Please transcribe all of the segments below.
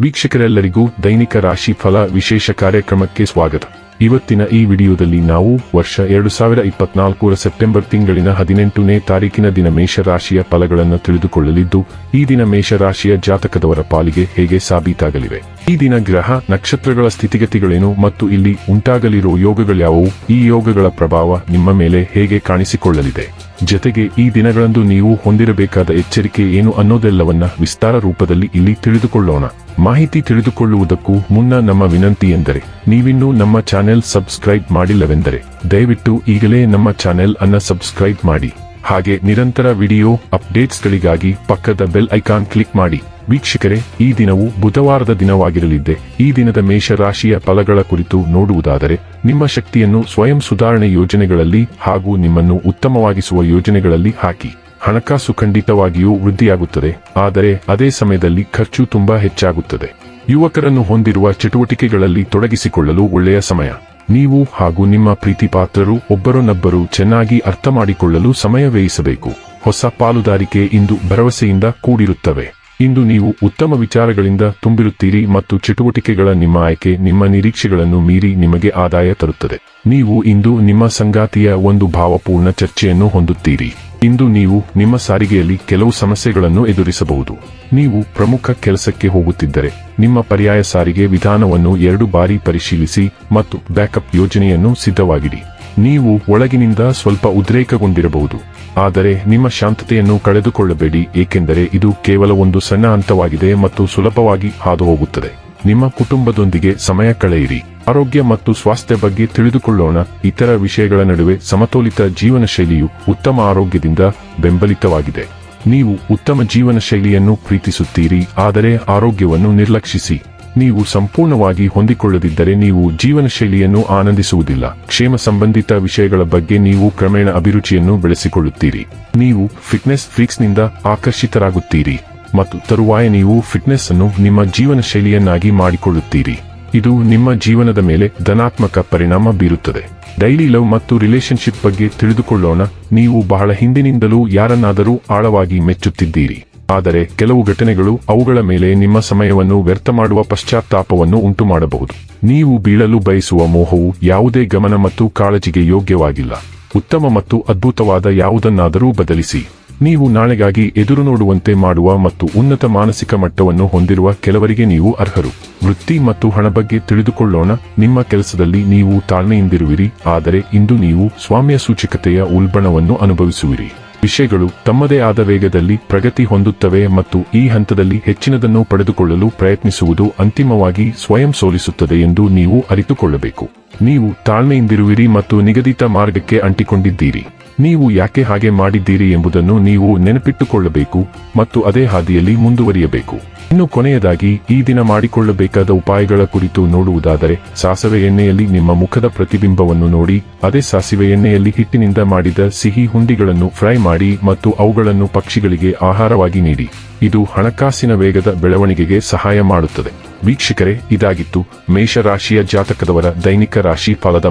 ವೀಕ್ಷಕರೆಲ್ಲರಿಗೂ ದೈನಿಕ ರಾಶಿ ಫಲ ವಿಶೇಷ ಕಾರ್ಯಕ್ರಮಕ್ಕೆ ಸ್ವಾಗತ. ಇವತ್ತಿನ ಈ ವಿಡಿಯೋದಲ್ಲಿ ನಾವು ವರ್ಷ 2024 ಸೆಪ್ಟೆಂಬರ್ ತಿಂಗಳಿನ 18ನೇ ತಾರೀಕಿನ ದಿನ ಮೇಷರಾಶಿಯ ಫಲಗಳನ್ನು ತಿಳಿದುಕೊಳ್ಳಲಿದ್ದು, ಈ ದಿನ ಮೇಷರಾಶಿಯ ಜಾತಕದವರ ಪಾಲಿಗೆ ಹೇಗೆ ಸಾಬೀತಾಗಲಿವೆ, ಈ ದಿನ ಗ್ರಹ ನಕ್ಷತ್ರಗಳ ಸ್ಥಿತಿಗತಿಗಳೇನು ಮತ್ತು ಇಲ್ಲಿ ಉಂಟಾಗಲಿರುವ ಯೋಗಗಳ್ಯಾವುವು, ಈ ಯೋಗಗಳ ಪ್ರಭಾವ ನಿಮ್ಮ ಮೇಲೆ ಹೇಗೆ ಕಾಣಿಸಿಕೊಳ್ಳಲಿದೆ, ಜೊತೆಗೆ ಈ ದಿನಗಳಂದು ನೀವು ಹೊಂದಿರಬೇಕಾದ ಎಚ್ಚರಿಕೆ ಏನು ಅನ್ನೋದೆಲ್ಲವನ್ನ ವಿಸ್ತಾರ ರೂಪದಲ್ಲಿ ಇಲ್ಲಿ ತಿಳಿದುಕೊಳ್ಳೋಣ. ಮಾಹಿತಿ ತಿಳಿದುಕೊಳ್ಳುವುದಕ್ಕೂ ಮುನ್ನ ನಮ್ಮ ವಿನಂತಿ ಎಂದರೆ, ನೀವಿನ್ನೂ ನಮ್ಮ ಚಾನೆಲ್ ಸಬ್ಸ್ಕ್ರೈಬ್ ಮಾಡಿಲ್ಲವೆಂದರೆ ದಯವಿಟ್ಟು ಈಗಲೇ ನಮ್ಮ ಚಾನೆಲ್ ಅನ್ನ ಸಬ್ಸ್ಕ್ರೈಬ್ ಮಾಡಿ. ಹಾಗೆ ನಿರಂತರ ವಿಡಿಯೋ ಅಪ್ಡೇಟ್ಸ್ಗಳಿಗಾಗಿ ಪಕ್ಕದ ಬೆಲ್ ಐಕಾನ್ ಕ್ಲಿಕ್ ಮಾಡಿ. ವೀಕ್ಷಕರೇ, ಈ ದಿನವು ಬುಧವಾರದ ದಿನವಾಗಿರಲಿದ್ದೆ. ಈ ದಿನದ ಮೇಷರಾಶಿಯ ಫಲಗಳ ಕುರಿತು ನೋಡುವುದಾದರೆ, ನಿಮ್ಮ ಶಕ್ತಿಯನ್ನು ಸ್ವಯಂ ಸುಧಾರಣೆ ಯೋಜನೆಗಳಲ್ಲಿ ಹಾಗೂ ನಿಮ್ಮನ್ನು ಉತ್ತಮವಾಗಿಸುವ ಯೋಜನೆಗಳಲ್ಲಿ ಹಾಕಿ. ಹಣಕಾಸು ಖಂಡಿತವಾಗಿಯೂ ವೃದ್ಧಿಯಾಗುತ್ತದೆ, ಆದರೆ ಅದೇ ಸಮಯದಲ್ಲಿ ಖರ್ಚು ತುಂಬಾ ಹೆಚ್ಚಾಗುತ್ತದೆ. ಯುವಕರನ್ನು ಹೊಂದಿರುವ ಚಟುವಟಿಕೆಗಳಲ್ಲಿ ತೊಡಗಿಸಿಕೊಳ್ಳಲು ಒಳ್ಳೆಯ ಸಮಯ. ನೀವು ಹಾಗೂ ನಿಮ್ಮ ಪ್ರೀತಿಪಾತ್ರರು ಒಬ್ಬರನ್ನೊಬ್ಬರು ಚೆನ್ನಾಗಿ ಅರ್ಥ ಮಾಡಿಕೊಳ್ಳಲು ಸಮಯ ವ್ಯಯಿಸಬೇಕು. ಹೊಸ ಪಾಲುದಾರಿಕೆ ಇಂದು ಭರವಸೆಯಿಂದ ಕೂಡಿರುತ್ತವೆ. ಇಂದು ನೀವು ಉತ್ತಮ ವಿಚಾರಗಳಿಂದ ತುಂಬಿರುತ್ತೀರಿ ಮತ್ತು ಚಟುವಟಿಕೆಗಳ ನಿಮ್ಮ ಆಯ್ಕೆ ನಿಮ್ಮ ನಿರೀಕ್ಷೆಗಳನ್ನು ಮೀರಿ ನಿಮಗೆ ಆದಾಯ ತರುತ್ತದೆ. ನೀವು ಇಂದು ನಿಮ್ಮ ಸಂಗಾತಿಯ ಒಂದು ಭಾವಪೂರ್ಣ ಚರ್ಚೆಯನ್ನು ಹೊಂದುತ್ತೀರಿ. ಇಂದು ನೀವು ನಿಮ್ಮ ಸಾರಿಗೆಯಲ್ಲಿ ಕೆಲವು ಸಮಸ್ಯೆಗಳನ್ನು ಎದುರಿಸಬಹುದು. ನೀವು ಪ್ರಮುಖ ಕೆಲಸಕ್ಕೆ ಹೋಗುತ್ತಿದ್ದರೆ ನಿಮ್ಮ ಪರ್ಯಾಯ ಸಾರಿಗೆ ವಿಧಾನವನ್ನು 2 ಬಾರಿ ಪರಿಶೀಲಿಸಿ ಮತ್ತು ಬ್ಯಾಕಪ್ ಯೋಜನೆಯನ್ನು ಸಿದ್ಧವಾಗಿಡಿ. ನೀವು ಒಳಗಿನಿಂದ ಸ್ವಲ್ಪ ಉದ್ರೇಕಗೊಂಡಿರಬಹುದು, ಆದರೆ ನಿಮ್ಮ ಶಾಂತತೆಯನ್ನು ಕಳೆದುಕೊಳ್ಳಬೇಡಿ, ಏಕೆಂದರೆ ಇದು ಕೇವಲ ಒಂದು ಸಣ್ಣ ಹಂತವಾಗಿದೆ ಮತ್ತು ಸುಲಭವಾಗಿ ಹಾದುಹೋಗುತ್ತದೆ. ನಿಮ್ಮ ಕುಟುಂಬದೊಂದಿಗೆ ಸಮಯ ಕಳೆಯಿರಿ. ಆರೋಗ್ಯ ಮತ್ತು ಸ್ವಾಸ್ಥ್ಯ ಬಗ್ಗೆ ತಿಳಿದುಕೊಳ್ಳೋಣ. ಇತರ ವಿಷಯಗಳ ನಡುವೆ ಸಮತೋಲಿತ ಜೀವನ ಶೈಲಿಯು ಉತ್ತಮ ಆರೋಗ್ಯದಿಂದ ಬೆಂಬಲಿತವಾಗಿದೆ. ನೀವು ಉತ್ತಮ ಜೀವನ ಶೈಲಿಯನ್ನು ಪ್ರೀತಿಸುತ್ತೀರಿ, ಆದರೆ ಆರೋಗ್ಯವನ್ನು ನಿರ್ಲಕ್ಷಿಸಿ. ನೀವು ಸಂಪೂರ್ಣವಾಗಿ ಹೊಂದಿಕೊಳ್ಳದಿದ್ದರೆ ನೀವು ಜೀವನ ಶೈಲಿಯನ್ನು ಆನಂದಿಸುವುದಿಲ್ಲ. ಕ್ಷೇಮ ಸಂಬಂಧಿತ ವಿಷಯಗಳ ಬಗ್ಗೆ ನೀವು ಕ್ರಮೇಣ ಅಭಿರುಚಿಯನ್ನು ಬೆಳೆಸಿಕೊಳ್ಳುತ್ತೀರಿ. ನೀವು ಫಿಟ್ನೆಸ್ ಫ್ರೀಕ್ಸ್ನಿಂದ ಆಕರ್ಷಿತರಾಗುತ್ತೀರಿ ಮತ್ತು ತರುವಾಯ ನೀವು ಫಿಟ್ನೆಸ್ ಅನ್ನು ನಿಮ್ಮ ಜೀವನ ಶೈಲಿಯನ್ನಾಗಿ ಮಾಡಿಕೊಳ್ಳುತ್ತೀರಿ. ಇದು ನಿಮ್ಮ ಜೀವನದ ಮೇಲೆ ಧನಾತ್ಮಕ ಪರಿಣಾಮ ಬೀರುತ್ತದೆ. ಡೈಲಿ ಲವ್ ಮತ್ತು ರಿಲೇಶನ್ಶಿಪ್ ಬಗ್ಗೆ ತಿಳಿದುಕೊಳ್ಳೋಣ. ನೀವು ಬಹಳ ಹಿಂದಿನಿಂದಲೂ ಯಾರನ್ನಾದರೂ ಆಳವಾಗಿ ಮೆಚ್ಚುತ್ತಿದ್ದೀರಿ, ಆದರೆ ಕೆಲವು ಘಟನೆಗಳು ಅವುಗಳ ಮೇಲೆ ನಿಮ್ಮ ಸಮಯವನ್ನು ವ್ಯರ್ಥ ಮಾಡುವ ಪಶ್ಚಾತ್ತಾಪವನ್ನು ಉಂಟುಮಾಡಬಹುದು. ನೀವು ಬೀಳಲು ಬಯಸುವ ಮೋಹವು ಯಾವುದೇ ಗಮನ ಮತ್ತು ಕಾಳಜಿಗೆ ಯೋಗ್ಯವಾಗಿಲ್ಲ. ಉತ್ತಮ ಮತ್ತು ಅದ್ಭುತವಾದ ಯಾವುದನ್ನಾದರೂ ಬದಲಿಸಿ. ನೀವು ನಾಳೆಗಾಗಿ ಎದುರು ನೋಡುವಂತೆ ಮಾಡುವ ಮತ್ತು ಉನ್ನತ ಮಾನಸಿಕ ಮಟ್ಟವನ್ನು ಹೊಂದಿರುವ ಕೆಲವರಿಗೆ ನೀವು ಅರ್ಹರು. ವೃತ್ತಿ ಮತ್ತು ಹಣ ಬಗ್ಗೆ ತಿಳಿದುಕೊಳ್ಳೋಣ. ನಿಮ್ಮ ಕೆಲಸದಲ್ಲಿ ನೀವು ತಾಳ್ಮೆಯಿಂದಿರುವಿರಿ, ಆದರೆ ಇಂದು ನೀವು ಸ್ವಾಮ್ಯ ಸೂಚಕತೆಯ ಉಲ್ಬಣವನ್ನು ಅನುಭವಿಸುವಿರಿ. ವಿಷಯಗಳು ತಮ್ಮದೇ ಆದ ವೇಗದಲ್ಲಿ ಪ್ರಗತಿ ಹೊಂದುತ್ತವೆ ಮತ್ತು ಈ ಹಂತದಲ್ಲಿ ಹೆಚ್ಚಿನದನ್ನು ಪಡೆದುಕೊಳ್ಳಲು ಪ್ರಯತ್ನಿಸುವುದು ಅಂತಿಮವಾಗಿ ಸ್ವಯಂ ಸೋಲಿಸುತ್ತದೆ ಎಂದು ನೀವು ಅರಿತುಕೊಳ್ಳಬೇಕು. ನೀವು ತಾಳ್ಮೆಯಿಂದಿರುವಿರಿ ಮತ್ತು ನಿಗದಿತ ಮಾರ್ಗಕ್ಕೆ ಅಂಟಿಕೊಂಡಿದ್ದೀರಿ. ನೀವು ಯಾಕೆ ಹಾಗೆ ಮಾಡಿದ್ದೀರಿ ಎಂಬುದನ್ನು ನೀವು ನೆನಪಿಟ್ಟುಕೊಳ್ಳಬೇಕು ಮತ್ತು ಅದೇ ಹಾದಿಯಲ್ಲಿ ಮುಂದುವರಿಯಬೇಕು. ಇನ್ನು ಕೊನೆಯದಾಗಿ ಈ ದಿನ ಮಾಡಿಕೊಳ್ಳಬೇಕಾದ ಉಪಾಯಗಳ ಕುರಿತು ನೋಡುವುದಾದರೆ, ಸಾಸಿವೆ ಎಣ್ಣೆಯಲ್ಲಿ ನಿಮ್ಮ ಮುಖದ ಪ್ರತಿಬಿಂಬವನ್ನು ನೋಡಿ, ಅದೇ ಸಾಸಿವೆ ಎಣ್ಣೆಯಲ್ಲಿ ಹಿಟ್ಟಿನಿಂದ ಮಾಡಿದ ಸಿಹಿ ಹುಂಡಿಗಳನ್ನು ಫ್ರೈ ಮಾಡಿ ಮತ್ತು ಅವುಗಳನ್ನು ಪಕ್ಷಿಗಳಿಗೆ ಆಹಾರವಾಗಿ ನೀಡಿ. ಇದು ಹಣಕಾಸಿನ ವೇಗದ ಬೆಳವಣಿಗೆಗೆ ಸಹಾಯ ಮಾಡುತ್ತದೆ. ವೀಕ್ಷಕರೇ, ಇದಾಗಿತ್ತು ಮೇಷರಾಶಿಯ ಜಾತಕದವರ ದೈನಿಕ ರಾಶಿ ಫಲದ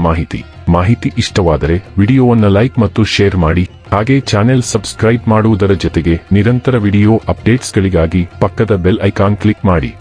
ಮಾಹಿತಿ ಇಷ್ಟವಾದರೆ ವಿಡಿಯೋವನ್ನು ಲೈಕ್ ಮತ್ತು ಶೇರ್ ಮಾಡಿ. ಹಾಗೆ ಚಾನೆಲ್ ಸಬ್ಸ್ಕ್ರೈಬ್ ಮಾಡುವುದರ ಜೊತೆಗೆ ನಿರಂತರ ವಿಡಿಯೋ ಅಪ್ಡೇಟ್ಸ್ಗಳಿಗಾಗಿ ಪಕ್ಕದ ಬೆಲ್ ಐಕಾನ್ ಕ್ಲಿಕ್ ಮಾಡಿ.